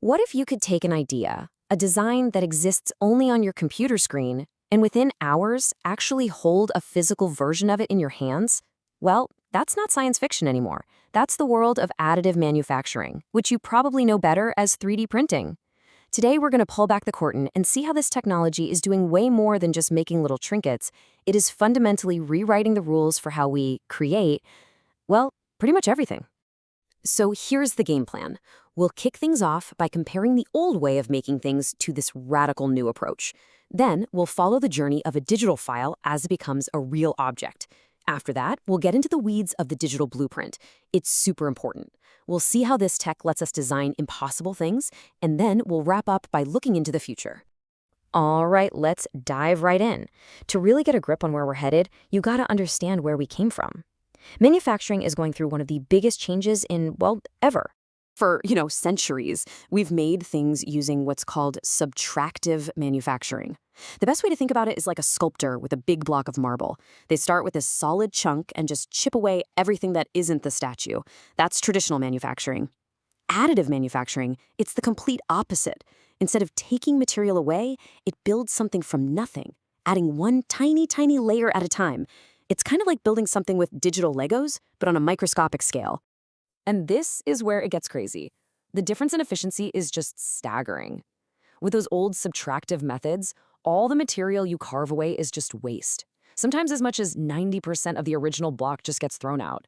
What if you could take an idea, a design that exists only on your computer screen, and within hours actually hold a physical version of it in your hands? Well, that's not science fiction anymore. That's the world of additive manufacturing, which you probably know better as 3D printing. Today, we're going to pull back the curtain and see how this technology is doing way more than just making little trinkets. It is fundamentally rewriting the rules for how we create, well, pretty much everything. So here's the game plan. We'll kick things off by comparing the old way of making things to this radical new approach. Then we'll follow the journey of a digital file as it becomes a real object. After that, we'll get into the weeds of the digital blueprint. It's super important. We'll see how this tech lets us design impossible things, and then we'll wrap up by looking into the future. All right, let's dive right in. To really get a grip on where we're headed, you gotta understand where we came from. Manufacturing is going through one of the biggest changes in, well, ever. For, centuries, we've made things using what's called subtractive manufacturing. The best way to think about it is like a sculptor with a big block of marble. They start with a solid chunk and just chip away everything that isn't the statue. That's traditional manufacturing. Additive manufacturing, it's the complete opposite. Instead of taking material away, it builds something from nothing, adding one tiny, tiny layer at a time. It's kind of like building something with digital Legos, but on a microscopic scale. And this is where it gets crazy. The difference in efficiency is just staggering. With those old subtractive methods, all the material you carve away is just waste. Sometimes as much as 90% of the original block just gets thrown out.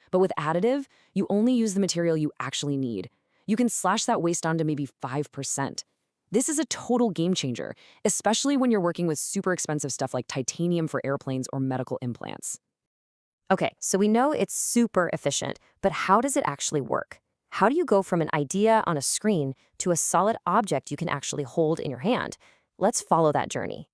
But with additive, you only use the material you actually need. You can slash that waste down to maybe 5%. This is a total game changer, especially when you're working with super expensive stuff like titanium for airplanes or medical implants. Okay, so we know it's super efficient, but how does it actually work? How do you go from an idea on a screen to a solid object you can actually hold in your hand? Let's follow that journey.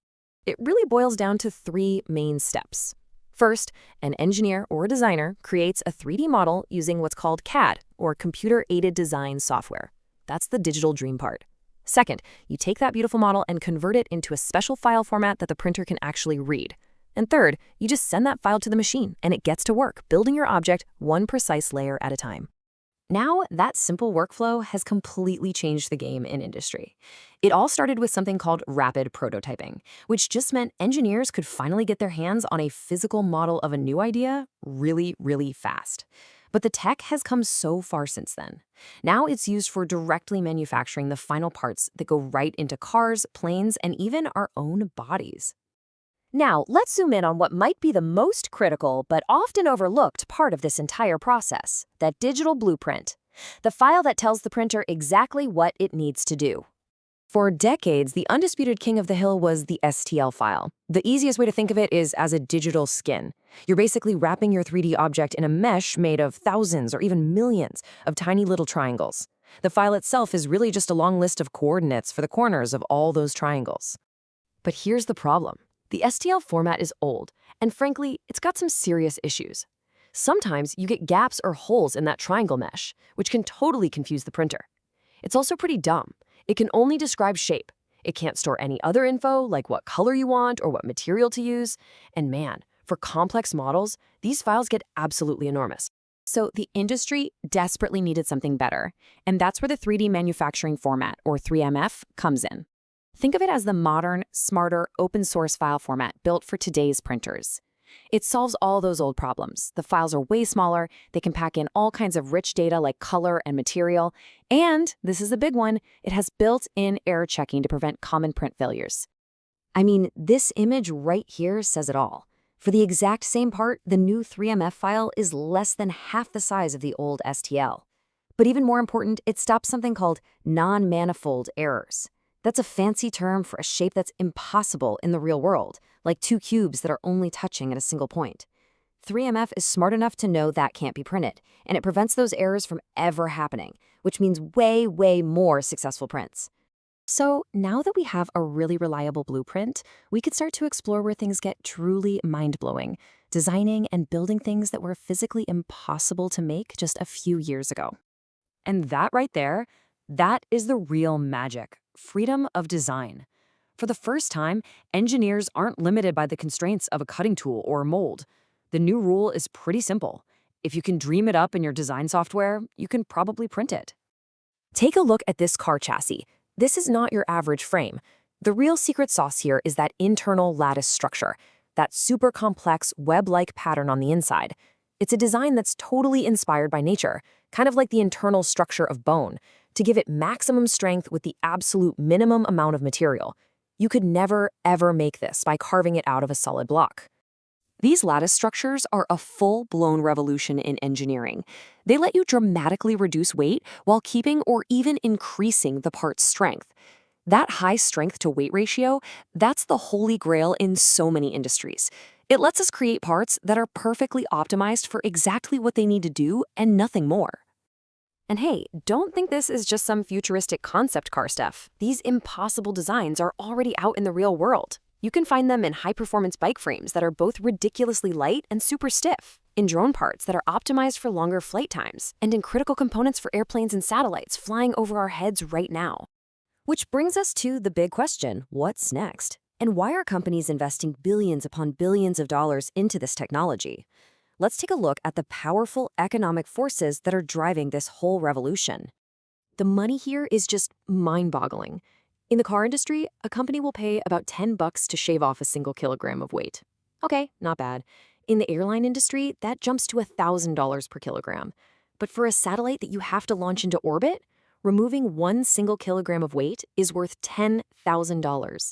It really boils down to 3 main steps. First, an engineer or a designer creates a 3D model using what's called CAD, or computer-aided design software. That's the digital dream part. Second, you take that beautiful model and convert it into a special file format that the printer can actually read. And third, you just send that file to the machine and it gets to work, building your object one precise layer at a time. Now, that simple workflow has completely changed the game in industry. It all started with something called rapid prototyping, which just meant engineers could finally get their hands on a physical model of a new idea really, really fast. But the tech has come so far since then. Now it's used for directly manufacturing the final parts that go right into cars, planes, and even our own bodies. Now, let's zoom in on what might be the most critical but often overlooked part of this entire process, that digital blueprint, the file that tells the printer exactly what it needs to do. For decades, the undisputed king of the hill was the STL file. The easiest way to think of it is as a digital skin. You're basically wrapping your 3D object in a mesh made of thousands or even millions of tiny little triangles. The file itself is really just a long list of coordinates for the corners of all those triangles. But here's the problem. The STL format is old, and frankly, it's got some serious issues. Sometimes you get gaps or holes in that triangle mesh, which can totally confuse the printer. It's also pretty dumb. It can only describe shape. It can't store any other info, like what color you want or what material to use. And man, for complex models, these files get absolutely enormous. So the industry desperately needed something better, and that's where the 3D manufacturing format, or 3MF, comes in. Think of it as the modern, smarter, open-source file format built for today's printers. It solves all those old problems. The files are way smaller, they can pack in all kinds of rich data like color and material, and, this is the big one, it has built-in error checking to prevent common print failures. I mean, this image right here says it all. For the exact same part, the new 3MF file is less than half the size of the old STL. But even more important, it stops something called non-manifold errors. That's a fancy term for a shape that's impossible in the real world, like 2 cubes that are only touching at a single point. 3MF is smart enough to know that can't be printed, and it prevents those errors from ever happening, which means way, way more successful prints. So now that we have a really reliable blueprint, we could start to explore where things get truly mind-blowing, designing and building things that were physically impossible to make just a few years ago. And that right there, that is the real magic. Freedom of design. For the first time, engineers aren't limited by the constraints of a cutting tool or a mold. The new rule is pretty simple. If you can dream it up in your design software, you can probably print it. Take a look at this car chassis. This is not your average frame. The real secret sauce here is that internal lattice structure, that super complex web-like pattern on the inside. It's a design that's totally inspired by nature, kind of like the internal structure of bone, to give it maximum strength with the absolute minimum amount of material. You could never, ever make this by carving it out of a solid block. These lattice structures are a full-blown revolution in engineering. They let you dramatically reduce weight while keeping or even increasing the part's strength. That high strength-to-weight ratio, that's the holy grail in so many industries. It lets us create parts that are perfectly optimized for exactly what they need to do and nothing more. And hey, don't think this is just some futuristic concept car stuff. These impossible designs are already out in the real world. You can find them in high-performance bike frames that are both ridiculously light and super stiff, in drone parts that are optimized for longer flight times, and in critical components for airplanes and satellites flying over our heads right now. Which brings us to the big question, what's next? And why are companies investing billions upon billions of dollars into this technology? Let's take a look at the powerful economic forces that are driving this whole revolution. The money here is just mind-boggling. In the car industry, a company will pay about $10 to shave off a single kilogram of weight. Okay, not bad. In the airline industry, that jumps to $1,000 per kilogram. But for a satellite that you have to launch into orbit, removing one single kilogram of weight is worth $10,000.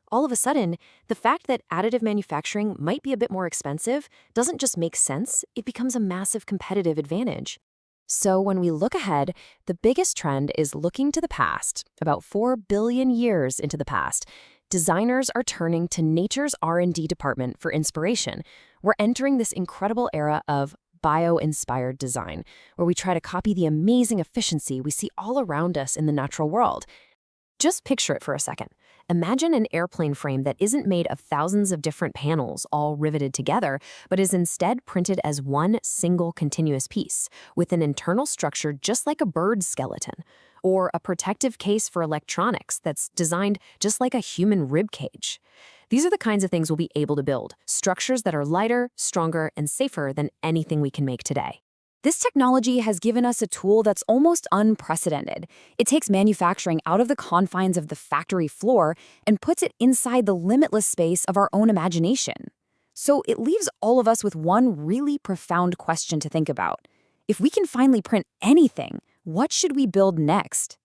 All of a sudden, the fact that additive manufacturing might be a bit more expensive doesn't just make sense, it becomes a massive competitive advantage. So when we look ahead, the biggest trend is looking to the past, about 4 billion years into the past. Designers are turning to nature's R&D department for inspiration. We're entering this incredible era of bio-inspired design, where we try to copy the amazing efficiency we see all around us in the natural world. Just picture it for a second. Imagine an airplane frame that isn't made of thousands of different panels all riveted together, but is instead printed as one single continuous piece, with an internal structure just like a bird's skeleton, or a protective case for electronics that's designed just like a human rib cage. These are the kinds of things we'll be able to build, structures that are lighter, stronger, and safer than anything we can make today. This technology has given us a tool that's almost unprecedented. It takes manufacturing out of the confines of the factory floor and puts it inside the limitless space of our own imagination. So it leaves all of us with one really profound question to think about. If we can finally print anything, what should we build next?